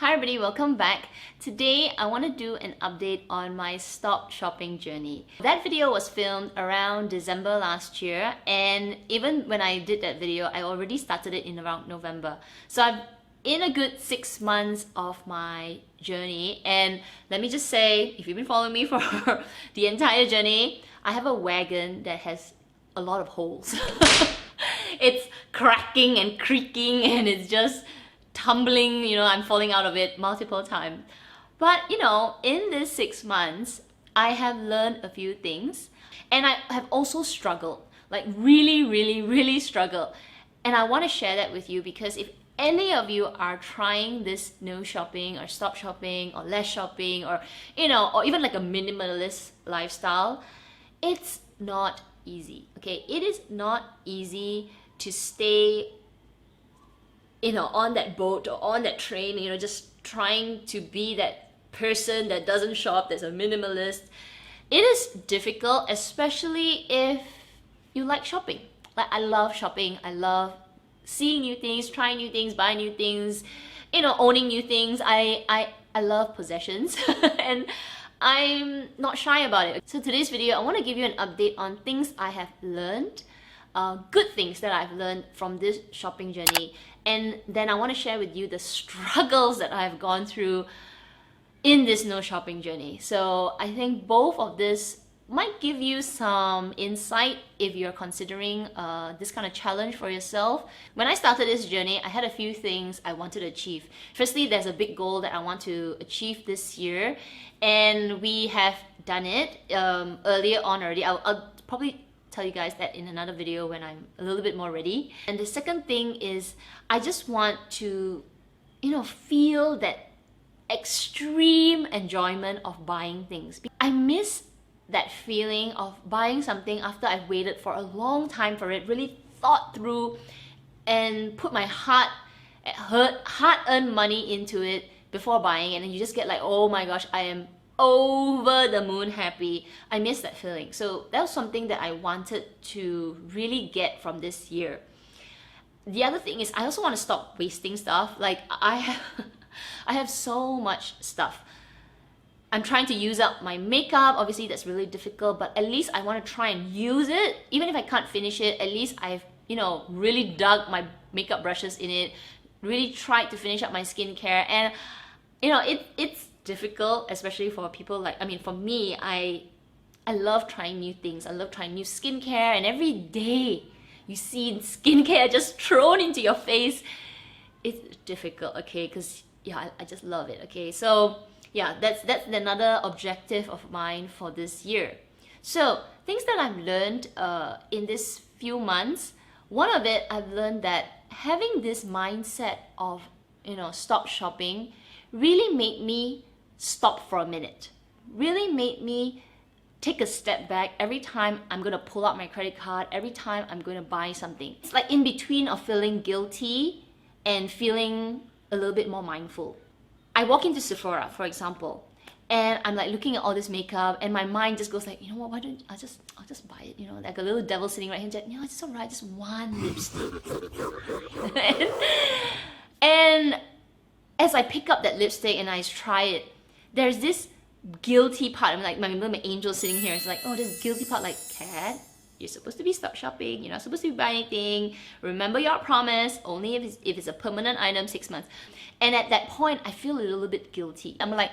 Hi everybody, welcome back. Today I want to do an update on my stop shopping journey. That video was filmed around December last year, and even when I did that video, I already started it in around November. So I'm in a good 6 months of my journey, and let me just say, if you've been following me for the entire journey, I have a wagon that has a lot of holes. It's cracking and creaking and it's just tumbling, I'm falling out of it multiple times. But in this 6 months, I have learned a few things, and I have also struggled, like really struggled. And I want to share that with you because if any of you are trying this no shopping or stop shopping or less shopping or or even like a minimalist lifestyle, it's not easy. Okay, it is not easy to stay on that boat or on that train, just trying to be that person that doesn't shop, that's a minimalist. It is difficult, especially if you like shopping. Like, I love shopping. I love seeing new things, trying new things, buying new things, owning new things. I love possessions and I'm not shy about it. So today's video, I want to give you an update on things I have learned, good things that I've learned from this shopping journey. And then I want to share with you the struggles that I've gone through in this no shopping journey. So I think both of this might give you some insight if you're considering this kind of challenge for yourself. When I started this journey, I had a few things I wanted to achieve. Firstly, there's a big goal that I want to achieve this year, and we have done it earlier on already. I'll probably tell you guys that in another video when I'm a little bit more ready. And the second thing is I just want to feel that extreme enjoyment of buying things. I miss that feeling of buying something after I've waited for a long time for it, really thought through and put my hard-earned money into it before buying, and then you just get like, oh my gosh, I am over the moon happy. I miss that feeling. So that was something that I wanted to really get from this year. The other thing is I also want to stop wasting stuff. Like, I have so much stuff. I'm trying to use up my makeup. Obviously that's really difficult, but at least I want to try and use it. Even if I can't finish it, at least I've really dug my makeup brushes in it, really tried to finish up my skincare. And it's difficult, especially for people like, for me, I love trying new things. I love trying new skincare, and every day you see skincare just thrown into your face. It's difficult, okay? Because I just love it, okay? So yeah, that's another objective of mine for this year. So things that I've learned in this few months, one of it, I've learned that having this mindset of stop shopping really made me stop for a minute, really made me take a step back every time I'm gonna pull out my credit card, every time I'm gonna buy something. It's like in between of feeling guilty and feeling a little bit more mindful. I walk into Sephora, for example, and I'm like looking at all this makeup, and my mind just goes like, you know what, why don't I'll just buy it, like a little devil sitting right here, it's alright, just one lipstick. and as I pick up that lipstick and I try it, there's this guilty part. I'm like, my angel sitting here is like, oh, this guilty part, like, Kat, you're supposed to be stop shopping, you're not supposed to be buying anything, remember your promise, only if it's a permanent item, 6 months. And at that point I feel a little bit guilty. I'm like,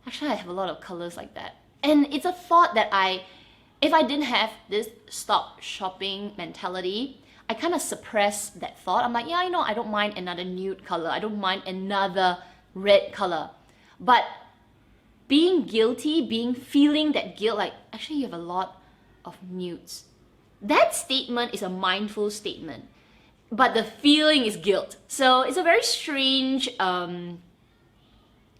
actually I have a lot of colors like that. And it's a thought that if I didn't have this stop shopping mentality, I kind of suppress that thought. I'm like, yeah, I don't mind another nude color, I don't mind another red color. But being guilty, feeling that guilt, like, actually you have a lot of nudes. That statement is a mindful statement, but the feeling is guilt. So it's a very strange thing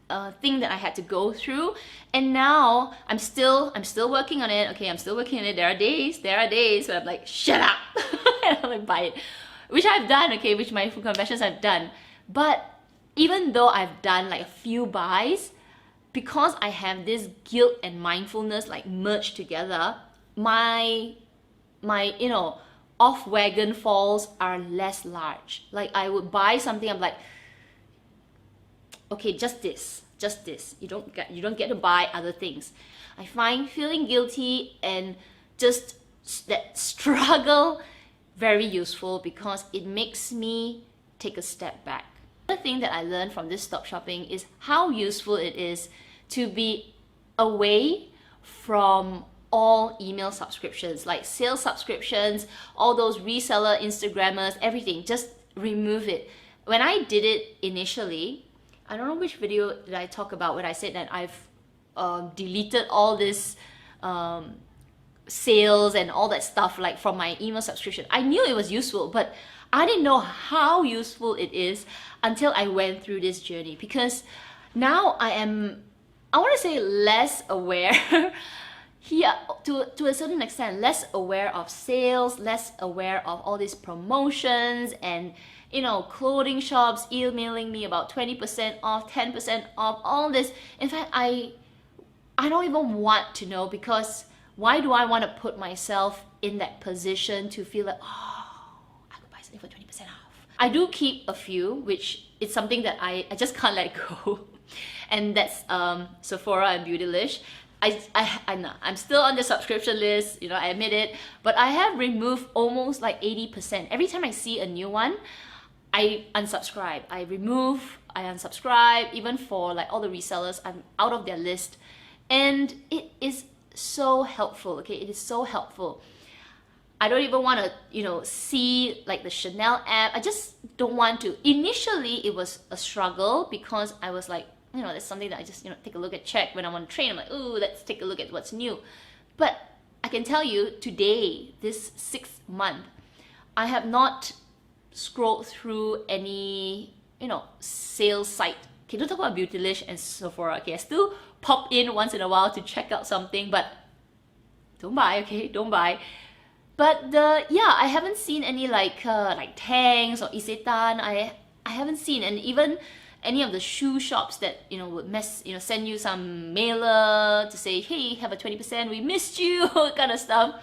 that I had to go through. And now I'm still working on it. Okay, I'm still working on it. There are days where I'm like, shut up, and I'm like, buy it, which I've done. Okay, which my confessions I've done. But even though I've done like a few buys, because I have this guilt and mindfulness like merged together, my off wagon falls are less large. Like, I would buy something, I'm like, okay, just this. You don't get to buy other things. I find feeling guilty and just that struggle very useful because it makes me take a step back. Another thing that I learned from this stop shopping is how useful it is to be away from all email subscriptions, like sales subscriptions, all those reseller Instagrammers, everything. Just remove it. When I did it initially, I don't know which video did I talk about when I said that I've deleted all this sales and all that stuff like from my email subscription. I knew it was useful, but I didn't know how useful it is until I went through this journey, because now I want to say less aware here to a certain extent, less aware of sales, less aware of all these promotions and clothing shops emailing me about 20% off, 10% off, all this. In fact, I don't even want to know, because why do I want to put myself in that position to feel like, oh, I could buy something for 20% off? I do keep a few, which is something that I just can't let go. And that's Sephora and Beautylish. I'm still on the subscription list, I admit it, but I have removed almost like 80%. Every time I see a new one, I unsubscribe. I unsubscribe, even for like all the resellers, I'm out of their list. And it is so helpful, okay? It is so helpful. I don't even want to, see like the Chanel app. I just don't want to. Initially, it was a struggle because I was like, that's something that I just, take a look at, check when I'm on the train. I'm like, ooh, let's take a look at what's new. But I can tell you today, this 6th month, I have not scrolled through any, sales site. Okay, don't talk about Beautylish and Sephora. Okay, I still pop in once in a while to check out something, but don't buy, okay? Don't buy. But I haven't seen any like Tangs or Isetan. I haven't seen, and even any of the shoe shops that would send you some mailer to say, hey, have a 20%, we missed you, kind of stuff.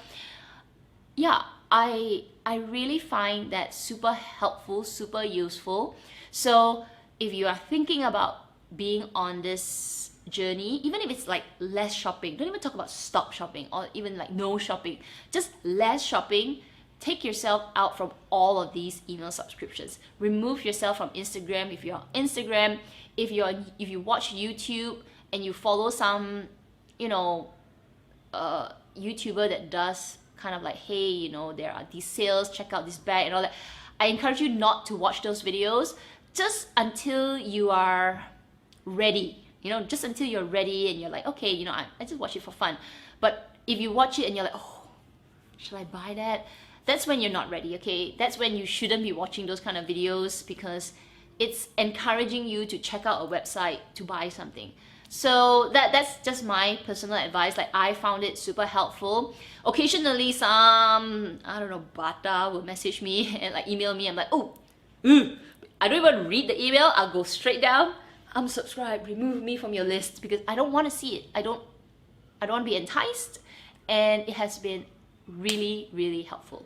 Yeah, I really find that super helpful, super useful. So if you are thinking about being on this journey, even if it's like less shopping, don't even talk about stop shopping or even like no shopping, just less shopping. Take yourself out from all of these email subscriptions. Remove yourself from Instagram if you're on Instagram. If you watch YouTube and you follow some YouTuber that does kind of like, hey, there are these sales, check out this bag and all that, I encourage you not to watch those videos just until you are ready. Just until you're ready and you're like, okay, I just watch it for fun. But if you watch it and you're like, oh, should I buy that? That's when you're not ready, okay? That's when you shouldn't be watching those kind of videos, because it's encouraging you to check out a website to buy something. So that's just my personal advice. Like, I found it super helpful. Occasionally some, I don't know, Bata will message me and like email me. I'm like, oh, I don't even read the email. I'll go straight down, unsubscribe, remove me from your list, because I don't want to see it. I don't want to be enticed, and it has been really, really helpful.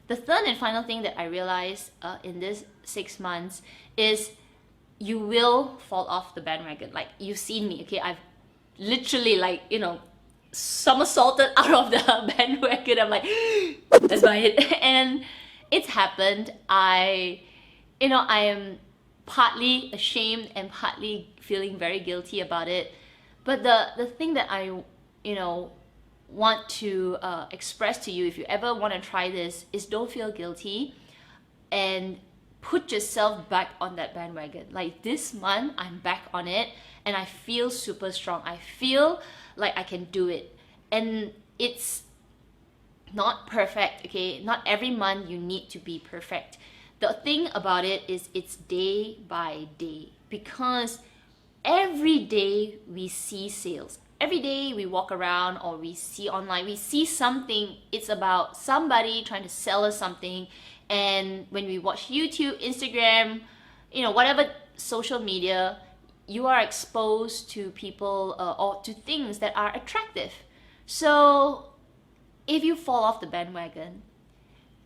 The third and final thing that I realized in this 6 months is you will fall off the bandwagon. Like, you've seen me, okay? I've literally like, somersaulted out of the bandwagon. I'm like, let's buy it. And it's happened. I am partly ashamed and partly feeling very guilty about it. But the thing that I, want to express to you, if you ever want to try this, is don't feel guilty and put yourself back on that bandwagon. Like, this month, I'm back on it and I feel super strong. I feel like I can do it. And it's not perfect, okay? Not every month you need to be perfect. The thing about it is it's day by day, because every day we see sales. Every day we walk around or we see online, we see something. It's about somebody trying to sell us something. And when we watch YouTube, Instagram, whatever social media, you are exposed to people or to things that are attractive. So if you fall off the bandwagon,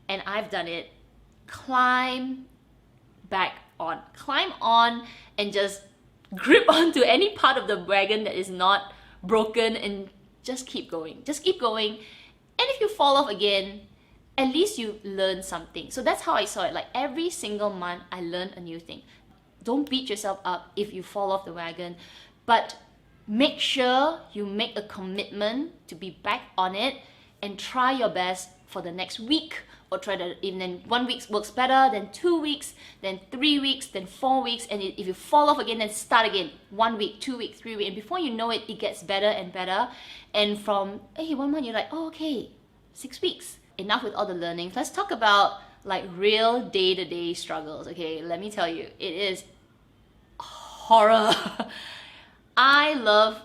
and I've done it, climb on and just grip onto any part of the wagon that is not broken and just keep going. Just keep going. And if you fall off again, at least you learn something. So that's how I saw it. Like every single month, I learned a new thing. Don't beat yourself up if you fall off the wagon, but make sure you make a commitment to be back on it and try your best for the next week, or try to, even then 1 week works better, then 2 weeks, then 3 weeks, then 4 weeks, and if you fall off again, then start again. 1 week, 2 weeks, 3 weeks, and before you know it, it gets better and better. And from, hey, 1 month, you're like, oh, okay, 6 weeks. Enough with all the learnings. Let's talk about like real day-to-day struggles. Okay, let me tell you, it is horror. I love,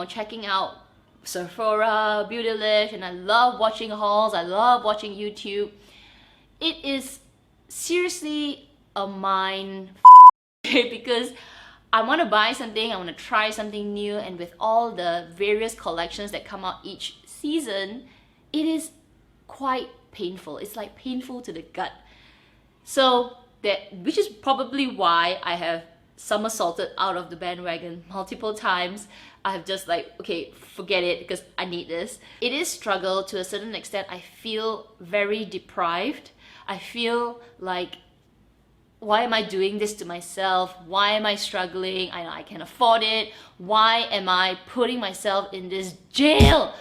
checking out Sephora, Beautylish, and I love watching hauls. I love watching YouTube. It is seriously a mind because I want to buy something, I want to try something new, and with all the various collections that come out each season, it is quite painful. It's like painful to the gut. So which is probably why I have somersaulted out of the bandwagon multiple times. I've just like, okay, forget it because I need this. It is struggle to a certain extent. I feel very deprived. I feel like, why am I doing this to myself? Why am I struggling? I can afford it. Why am I putting myself in this jail?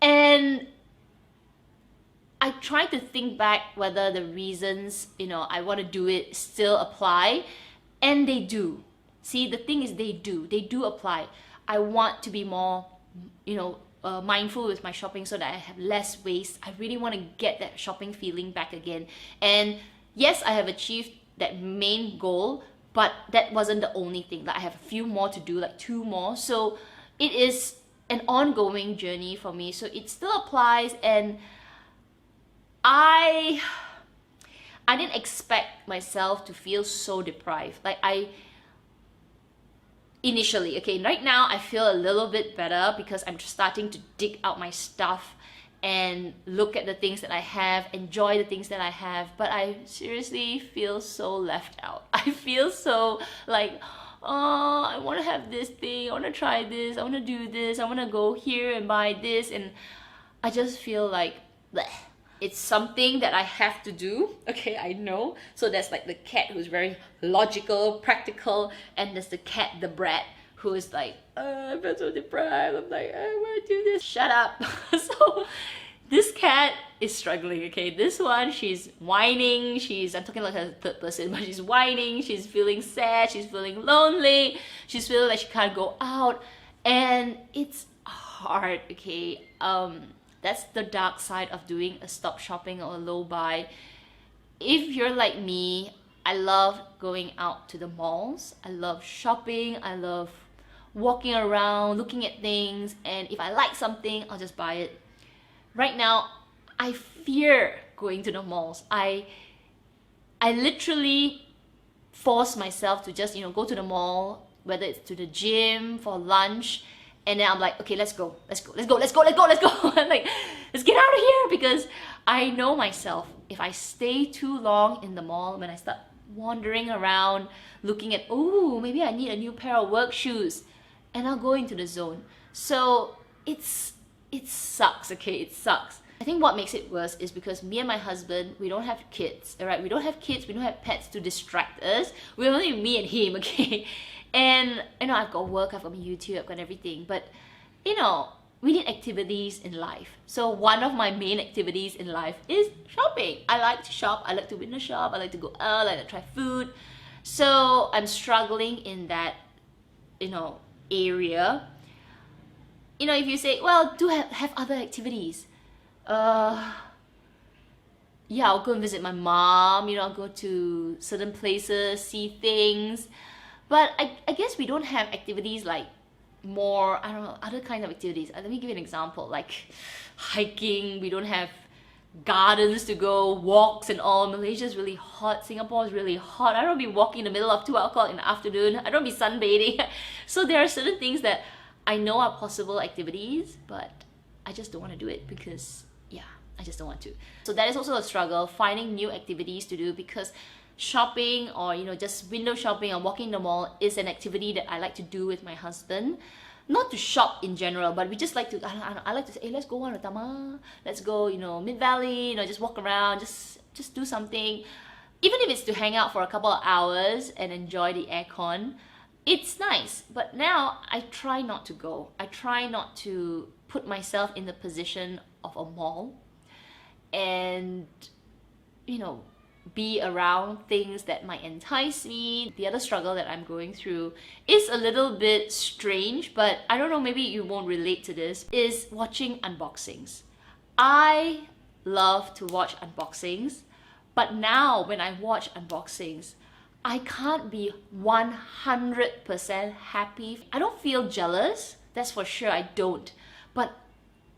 And I try to think back whether the reasons, I want to do it still apply. And they do. See, the thing is they do apply. I want to be more, mindful with my shopping so that I have less waste. I really want to get that shopping feeling back again. And yes, I have achieved that main goal, but that wasn't the only thing. Like I have a few more to do, like 2 more. So it is an ongoing journey for me. So it still applies, and I didn't expect myself to feel so deprived. Like initially, okay, right now I feel a little bit better because I'm starting to dig out my stuff and look at the things that I have, enjoy the things that I have, but I seriously feel so left out. I feel so like, oh, I want to have this thing, I want to try this, I want to do this, I want to go here and buy this, and I just feel like, bleh. It's something that I have to do, okay, I know. So there's like the cat who's very logical, practical, and there's the cat, the brat, who is like, I feel so deprived, I'm like, I want to do this, shut up. So this cat is struggling, okay. This one, she's whining, I'm talking like a third person, but she's whining, she's feeling sad, she's feeling lonely, she's feeling like she can't go out, and it's hard, okay. That's the dark side of doing a stop shopping or a low buy. If you're like me, I love going out to the malls. I love shopping. I love walking around, looking at things, and if I like something, I'll just buy it. Right now, I fear going to the malls. I literally force myself to just, go to the mall, whether it's to the gym, for lunch, and then I'm like, okay, let's go. I'm like, let's get out of here, because I know myself. If I stay too long in the mall, when I start wandering around, looking at, oh, maybe I need a new pair of work shoes, and I'll go into the zone. So it sucks, okay, it sucks. I think what makes it worse is because me and my husband, we don't have kids, all right? We don't have kids, we don't have pets to distract us. We're only me and him, okay? And I've got work, I've got my YouTube, I've got everything, but we need activities in life. So one of my main activities in life is shopping. I like to shop, I like to window shop, I like to go out, I like to try food. So I'm struggling in that, area. If you say, well, do have other activities. Yeah, I'll go and visit my mom, I'll go to certain places, see things. But I guess we don't have activities like more, I don't know, other kinds of activities. Let me give you an example, like hiking. We don't have gardens to go, walks and all. Malaysia's really hot, Singapore is really hot. I don't be walking in the middle of 2 o'clock in the afternoon. I don't be sunbathing. So there are certain things that I know are possible activities, but I just don't want to do it because, yeah, I just don't want to. So that is also a struggle, finding new activities to do, because shopping or just window shopping or walking the mall is an activity that I like to do with my husband. Not to shop in general, but we just like to, I like to say, hey, let's go on Tama, let's go, Mid-Valley, just walk around, just do something. Even if it's to hang out for a couple of hours and enjoy the aircon, it's nice. But now I try not to go. I try not to put myself in the position of a mall and, be around things that might entice me. The other struggle that I'm going through is a little bit strange, but I don't know, maybe you won't relate to this, is watching unboxings. I love to watch unboxings, but now when I watch unboxings, I can't be 100% happy. I don't feel jealous, that's for sure, I don't. But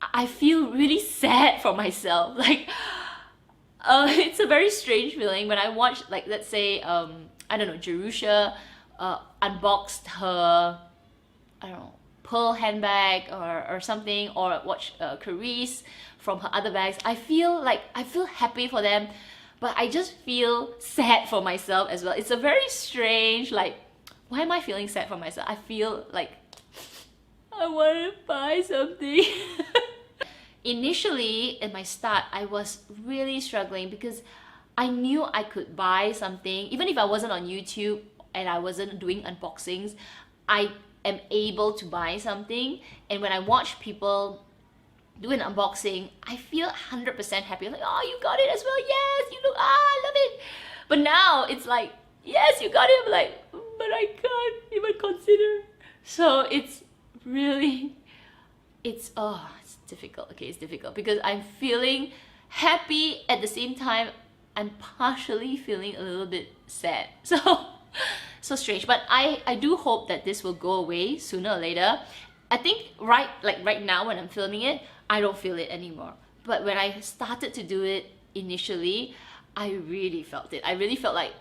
I feel really sad for myself. It's a very strange feeling when I watch, let's say, I don't know, Jerusha unboxed her, I don't know, pearl handbag or something, or watch Carice from her other bags. I feel happy for them, but I just feel sad for myself as well. It's a very strange, why am I feeling sad for myself? I feel like I want to buy something. Initially, in my start, I was really struggling because I knew I could buy something. Even if I wasn't on YouTube and I wasn't doing unboxings, I am able to buy something. And when I watch people do an unboxing, I feel 100% happy. I'm like, oh, you got it as well. Yes, you look, I love it. But now it's like, yes, you got it. I'm like, but I can't even consider. So it's really, it's difficult. Okay, it's difficult because I'm feeling happy at the same time. I'm partially feeling a little bit sad. So strange. But I do hope that this will go away sooner or later. I think right now when I'm filming it, I don't feel it anymore. But when I started to do it initially, I really felt it. I really felt like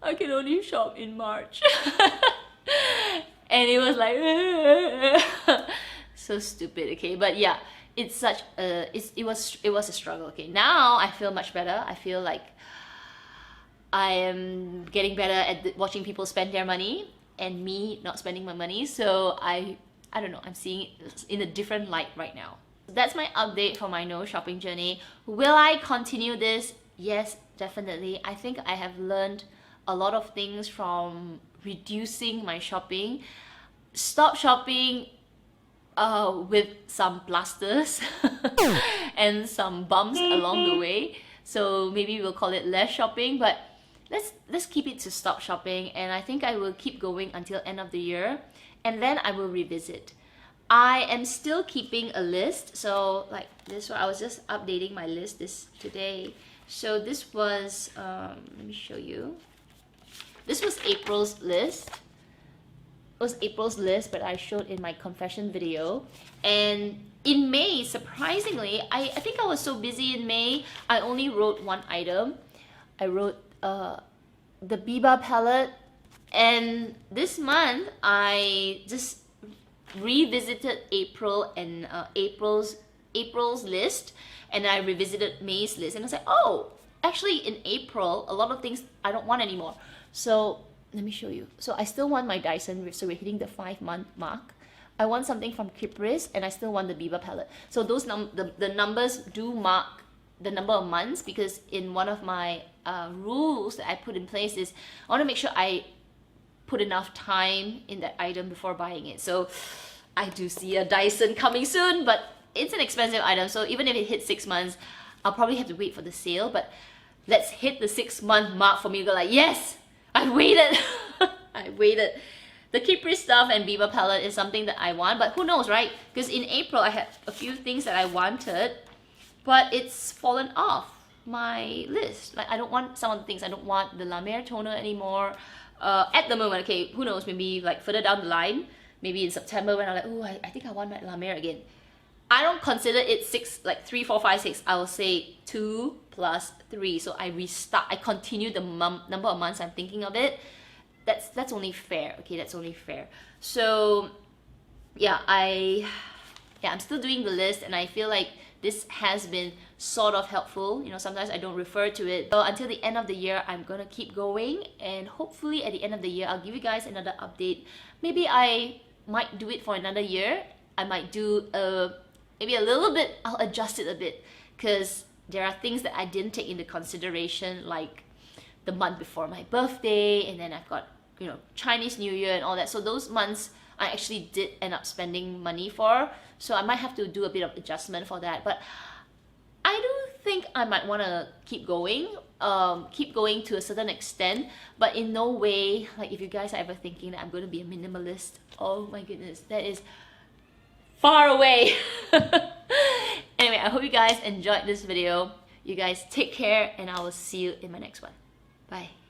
I can only shop in March. And it was like so stupid, okay? But yeah, it's such a it was a struggle. Okay, now I feel much better. I feel like I am getting better at watching people spend their money and me not spending my money. So I don't know, I'm seeing it in a different light right now. That's my update for my no shopping journey. Will I continue this? Yes, definitely. I think I have learned a lot of things from reducing my shopping. Stop shopping with some plasters and some bumps along the way. So maybe we'll call it less shopping, but let's keep it to stop shopping. And I think I will keep going until end of the year, and then I will revisit. I am still keeping a list. So like this one, I was just updating my list today. So this was let me show you. This was April's list. It was April's list, but I showed in my confession video. And in May, surprisingly, I think I was so busy in May, I only wrote one item. I wrote the Biba palette. And this month, I just revisited April and April's list, and I revisited May's list, and I was like, oh, actually in April, a lot of things I don't want anymore. So let me show you. So I still want my Dyson, so we're hitting the 5-month mark. I want something from Caprice, and I still want the Biba palette. So those the numbers do mark the number of months, because in one of my rules that I put in place is I want to make sure I put enough time in that item before buying it. So I do see a Dyson coming soon, but it's an expensive item. So even if it hits 6 months, I'll probably have to wait for the sale. But let's hit the 6-month mark for me to go like, yes, I waited. I waited. The Caprice stuff and Biba palette is something that I want, but who knows, right? Because in April I had a few things that I wanted, but it's fallen off my list. Like I don't want some of the things. I don't want the La Mer toner anymore. At the moment, okay, who knows, maybe like further down the line, maybe in September when I'm like, oh, I think I want my La Mer again. I don't consider it 6, like 3, 4, 5, 6. I will say 2 plus 3. So I restart, I continue the number of months I'm thinking of it. That's only fair, okay, that's only fair. So yeah, I'm still doing the list, and I feel like this has been sort of helpful. You know, sometimes I don't refer to it. So until the end of the year, I'm gonna keep going, and hopefully at the end of the year, I'll give you guys another update. Maybe I might do it for another year. I might do maybe a little bit, I'll adjust it a bit, because there are things that I didn't take into consideration, like the month before my birthday, and then I've got, you know, Chinese New Year and all that. So those months I actually did end up spending money for, so I might have to do a bit of adjustment for that. But I do think I might want to keep going to a certain extent, but in no way, like, if you guys are ever thinking that I'm going to be a minimalist, oh my goodness, that is far away. Anyway, I hope you guys enjoyed this video. You guys take care, and I will see you in my next one. Bye.